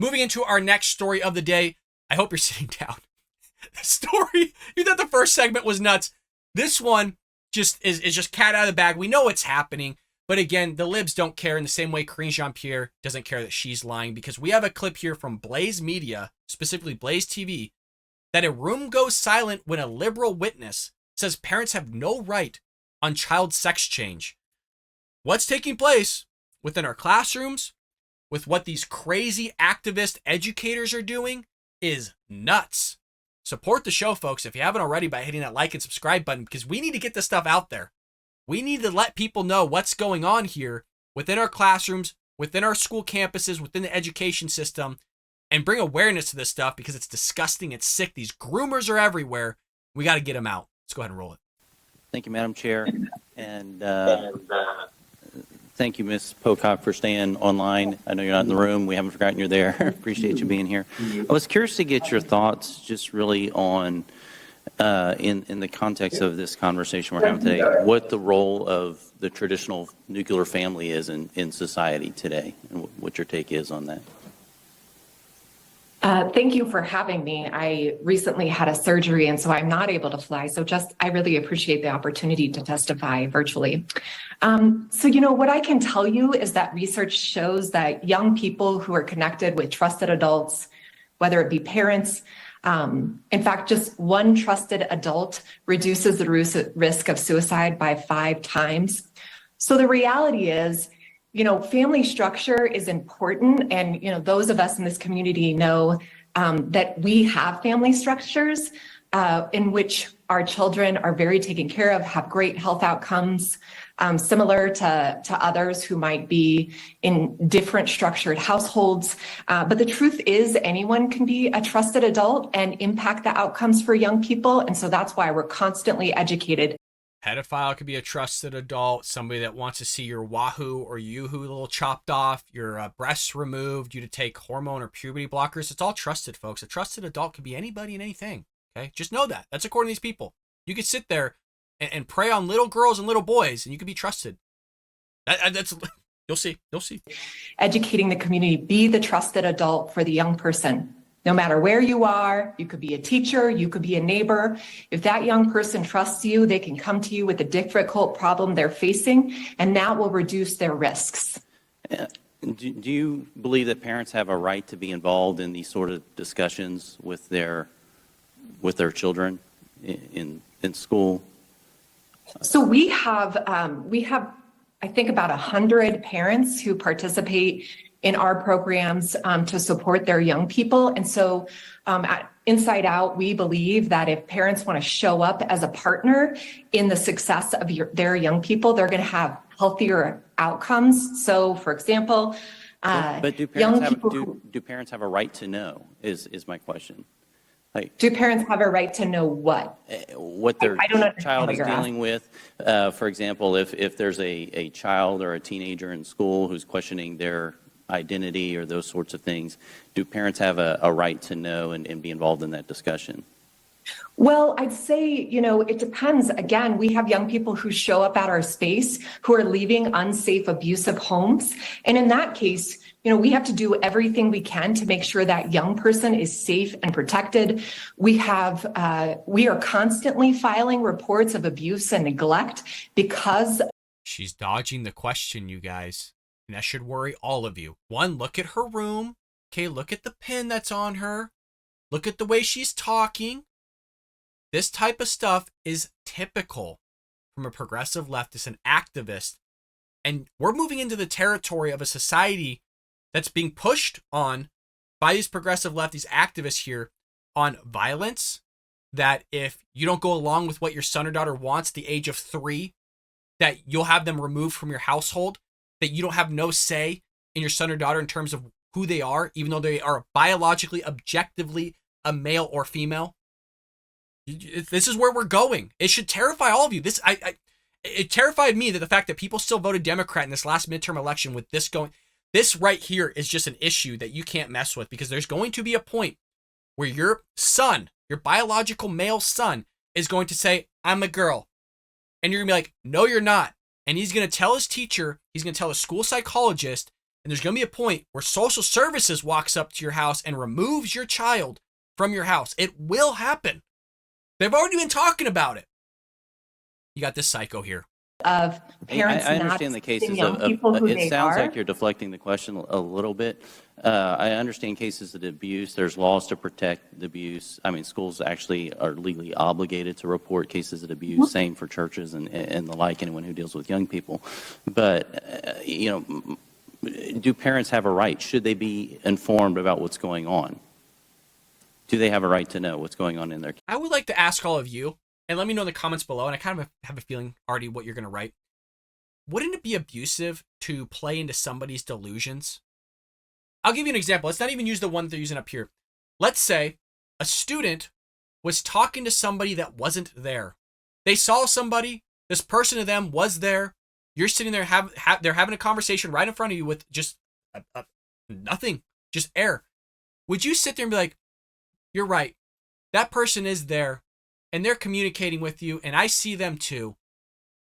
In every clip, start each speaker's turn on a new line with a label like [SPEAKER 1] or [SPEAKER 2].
[SPEAKER 1] Moving into our next story of the day. I hope you're sitting down. The story, you thought the first segment was nuts. This one just is just cat out of the bag. We know what's happening. But again, the libs don't care in the same way Karine Jean-Pierre doesn't care that she's lying, because we have a clip here from Blaze Media, specifically Blaze TV, that a room goes silent when a liberal witness says parents have no right on child sex change. What's taking place within our classrooms, with what these crazy activist educators are doing, is nuts. Support the show, folks, if you haven't already, by hitting that like and subscribe button, because we need to get this stuff out there. We need to let people know what's going on here within our classrooms, within our school campuses, within the education system, and bring awareness to this stuff, because it's disgusting. It's sick. These groomers are everywhere. We got to get them out. Let's go ahead and roll it.
[SPEAKER 2] Thank you, Madam Chair. And thank you, Ms. Pocock, for staying online. I know you're not in the room. We haven't forgotten you're there. Appreciate you being here. I was curious to get your thoughts just really on, in the context of this conversation we're having today, what the role of the traditional nuclear family is in society today, and what your take is on that.
[SPEAKER 3] Thank you for having me. I recently had a surgery, and so I'm not able to fly. So I really appreciate the opportunity to testify virtually. What I can tell you is that research shows that young people who are connected with trusted adults, whether it be parents, in fact, just one trusted adult reduces the risk of suicide by 5 times. So the reality is, family structure is important. And, those of us in this community know that we have family structures in which our children are very taken care of, have great health outcomes, similar to others who might be in different structured households. But the truth is, anyone can be a trusted adult and impact the outcomes for young people. And so that's why we're constantly educated.
[SPEAKER 1] Pedophile could be a trusted adult, somebody that wants to see your wahoo or yoo-hoo a little chopped off, your breasts removed, you to take hormone or puberty blockers. It's all trusted, folks. A trusted adult could be anybody and anything, okay? Just know that. That's according to these people. You could sit there and prey on little girls and little boys, and you could be trusted. That's you'll see. You'll see.
[SPEAKER 3] Educating the community, be the trusted adult for the young person. No matter where you are, you could be a teacher, you could be a neighbor. If that young person trusts you, they can come to you with a difficult problem they're facing, and that will reduce their risks.
[SPEAKER 2] Do you believe that parents have a right to be involved in these sort of discussions with their children in school?
[SPEAKER 3] So we have, I think, about 100 parents who participate in our programs to support their young people. And so at Inside Out, we believe that if parents want to show up as a partner in the success of their young people, they're going to have healthier outcomes. So, for example,
[SPEAKER 2] but do parents have a right to know is my question.
[SPEAKER 3] Do parents have a right to know what
[SPEAKER 2] their child is dealing with? For example, if there's a child or a teenager in school who's questioning their identity or those sorts of things, do parents have a right to know and be involved in that discussion?
[SPEAKER 3] Well, I'd say, it depends. Again, we have young people who show up at our space who are leaving unsafe, abusive homes. And in that case, we have to do everything we can to make sure that young person is safe and protected. We are constantly filing reports of abuse and neglect because...
[SPEAKER 1] She's dodging the question, you guys. And that should worry all of you. One, look at her room. Okay, look at the pin that's on her. Look at the way she's talking. This type of stuff is typical from a progressive leftist and activist. And we're moving into the territory of a society that's being pushed on by these progressive leftist activists here on violence, that if you don't go along with what your son or daughter wants at the age of 3, that you'll have them removed from your household, that you don't have no say in your son or daughter in terms of who they are, even though they are biologically, objectively a male or female. This is where we're going. It should terrify all of you. It terrified me that the fact that people still voted Democrat in this last midterm election with this going. This right here is just an issue that you can't mess with, because there's going to be a point where your son, your biological male son, is going to say, I'm a girl. And you're going to be like, no, you're not. And he's going to tell his teacher, he's going to tell a school psychologist, And there's going to be a point where social services walks up to your house and removes your child from your house. It will happen. They've already been talking about it. You got this psycho here.
[SPEAKER 3] Of parents
[SPEAKER 2] I
[SPEAKER 3] not
[SPEAKER 2] understand the cases
[SPEAKER 3] young
[SPEAKER 2] of
[SPEAKER 3] people who
[SPEAKER 2] it
[SPEAKER 3] they
[SPEAKER 2] sounds
[SPEAKER 3] are.
[SPEAKER 2] like you're deflecting the question a little bit. I understand cases of abuse. There's laws to protect the abuse. I mean, schools actually are legally obligated to report cases of abuse, same for churches and the like, anyone who deals with young people. But, do parents have a right? Should they be informed about what's going on? Do they have a right to know what's going on in their?
[SPEAKER 1] I would like to ask all of you, and let me know in the comments below, and I kind of have a feeling already what you're going to write. Wouldn't it be abusive to play into somebody's delusions? I'll give you an example. Let's not even use the one they're using up here. Let's say a student was talking to somebody that wasn't there. They saw somebody, this person to them was there. You're sitting there, they're having a conversation right in front of you with just nothing, just air. Would you sit there and be like, you're right, that person is there, and they're communicating with you, and I see them too.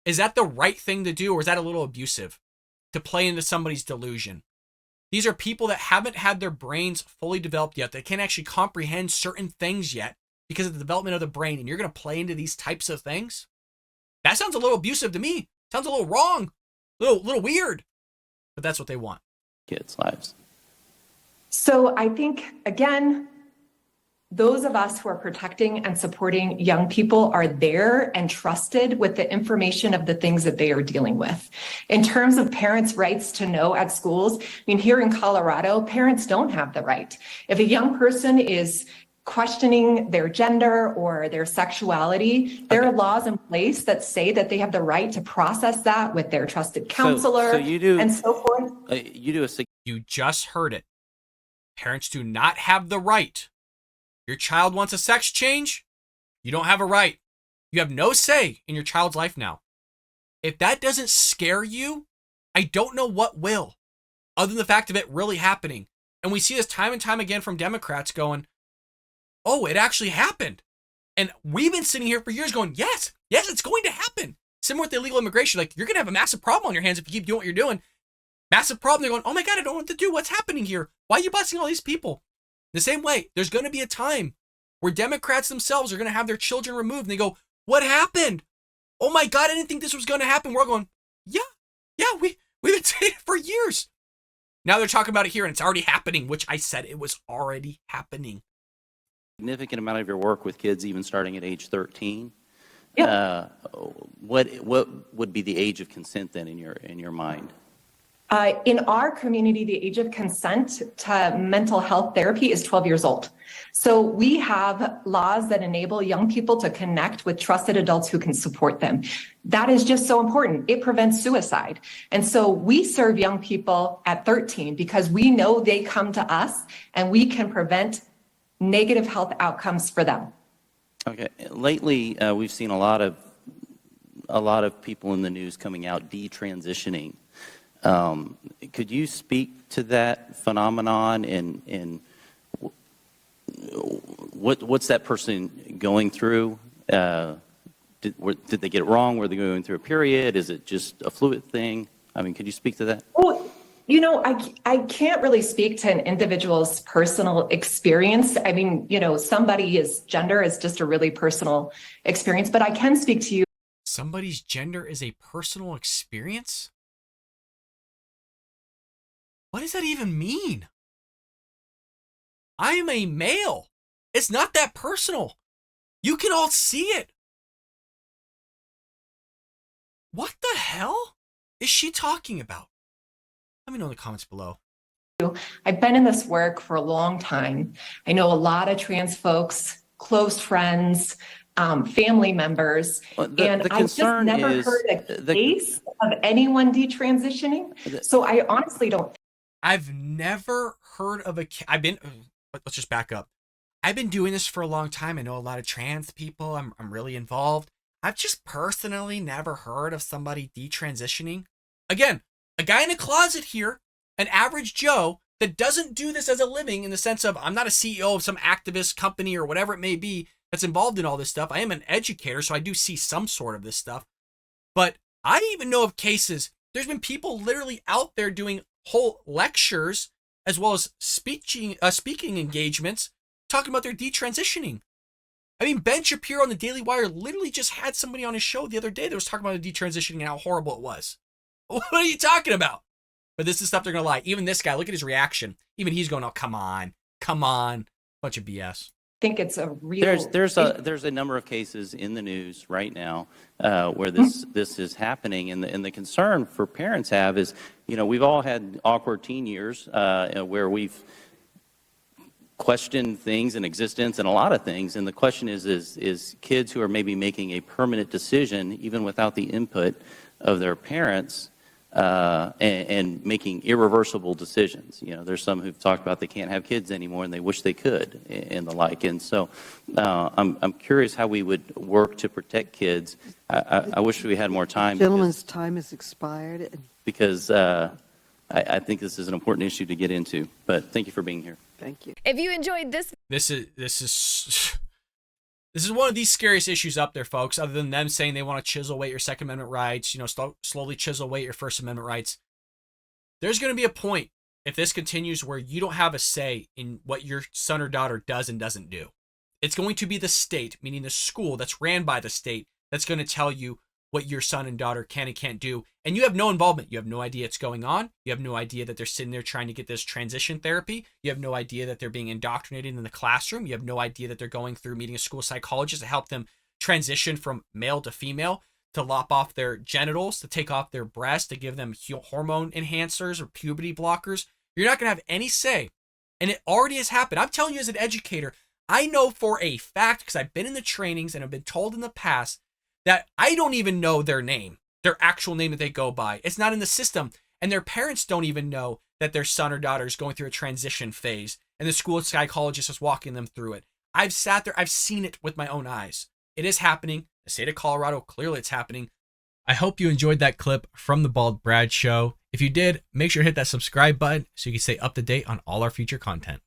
[SPEAKER 1] Is that the right thing to do, or is that a little abusive to play into somebody's delusion? These are people that haven't had their brains fully developed yet. They can't actually comprehend certain things yet because of the development of the brain, and you're going to play into these types of things? That sounds a little abusive to me. Sounds a little wrong, little weird, but that's what they want.
[SPEAKER 2] Kids' lives.
[SPEAKER 3] So I think, again, those of us who are protecting and supporting young people are there and trusted with the information of the things that they are dealing with. In terms of parents' rights to know at schools, I mean, here in Colorado, parents don't have the right. If a young person is questioning their gender or their sexuality, there are laws in place that say that they have the right to process that with their trusted counselor and so forth.
[SPEAKER 1] You just heard it. Parents do not have the right. Your child wants a sex change, you don't have a right. You have no say in your child's life now. If that doesn't scare you, I don't know what will, other than the fact of it really happening. And we see this time and time again from Democrats going, oh, it actually happened. And we've been sitting here for years going, yes, it's going to happen. Similar with illegal immigration, like, you're going to have a massive problem on your hands if you keep doing what you're doing. Massive problem. They're going, oh my God, I don't know what to do. What's happening here? Why are you busing all these people? The same way, there's going to be a time where Democrats themselves are going to have their children removed. And they go, what happened? Oh my God, I didn't think this was going to happen. We're all going, yeah, we've been saying it for years. Now they're talking about it here and it's already happening, which I said it was already happening.
[SPEAKER 2] Significant amount of your work with kids, even starting at age 13.
[SPEAKER 3] Yeah.
[SPEAKER 2] What would be the age of consent then in your mind?
[SPEAKER 3] In our community, the age of consent to mental health therapy is 12 years old. So we have laws that enable young people to connect with trusted adults who can support them. That is just so important. It prevents suicide. And so we serve young people at 13 because we know they come to us and we can prevent negative health outcomes for them.
[SPEAKER 2] Okay. Lately, we've seen a lot of people in the news coming out detransitioning. Could you speak to that phenomenon and what's that person going through? Did they get it wrong? Were they going through a period? Is it just a fluid thing? I mean, could you speak to that?
[SPEAKER 3] Well, I can't really speak to an individual's personal experience. I mean, somebody's gender is just a really personal experience, but I can speak to you.
[SPEAKER 1] Somebody's gender is a personal experience? What does that even mean? I am a male. It's not that personal. You can all see it. What the hell is she talking about? Let me know in the comments below.
[SPEAKER 3] I've been in this work for a long time. I know a lot of trans folks, close friends, family members, and I just never heard a case of anyone detransitioning. So I honestly don't.
[SPEAKER 1] I've never heard of let's just back up. I've been doing this for a long time. I know a lot of trans people. I'm really involved. I've just personally never heard of somebody detransitioning. Again, a guy in a closet here, an average Joe that doesn't do this as a living in the sense of I'm not a CEO of some activist company or whatever it may be that's involved in all this stuff. I am an educator, so I do see some sort of this stuff. But I even know of cases, there's been people literally out there doing whole lectures as well as speaking engagements talking about their detransitioning. I mean, Ben Shapiro on the Daily Wire literally just had somebody on his show the other day that was talking about the detransitioning and how horrible it was. What are you talking about? But this is stuff they're going to lie. Even this guy, look at his reaction. Even he's going, oh, come on. Bunch of BS.
[SPEAKER 3] Think it's a real.
[SPEAKER 2] There's a number of cases in the news right now where this is happening, and the concern for parents have is, we've all had awkward teen years where we've questioned things in existence and a lot of things, and the question is kids who are maybe making a permanent decision even without the input of their parents. And making irreversible decisions. There's some who've talked about they can't have kids anymore and they wish they could and the like. And so I'm curious how we would work to protect kids. I wish we had more time.
[SPEAKER 4] Gentleman's time has expired.
[SPEAKER 2] Because I think this is an important issue to get into. But thank you for being here.
[SPEAKER 4] Thank you.
[SPEAKER 5] If you enjoyed
[SPEAKER 1] This is one of the scariest issues up there, folks, other than them saying they want to chisel away your Second Amendment rights, slowly chisel away your First Amendment rights. There's going to be a point, if this continues, where you don't have a say in what your son or daughter does and doesn't do. It's going to be the state, meaning the school that's ran by the state, that's going to tell you what your son and daughter can and can't do. And you have no involvement. You have no idea it's going on. You have no idea that they're sitting there trying to get this transition therapy. You have no idea that they're being indoctrinated in the classroom. You have no idea that they're going through meeting a school psychologist to help them transition from male to female, to lop off their genitals, to take off their breasts, to give them hormone enhancers or puberty blockers. You're not going to have any say. And it already has happened. I'm telling you as an educator, I know for a fact, because I've been in the trainings and have been told in the past, that I don't even know their name, their actual name that they go by. It's not in the system. And their parents don't even know that their son or daughter is going through a transition phase. And the school psychologist is walking them through it. I've sat there. I've seen it with my own eyes. It is happening. The state of Colorado, clearly it's happening. I hope you enjoyed that clip from the Bald Brad Show. If you did, make sure to hit that subscribe button so you can stay up to date on all our future content.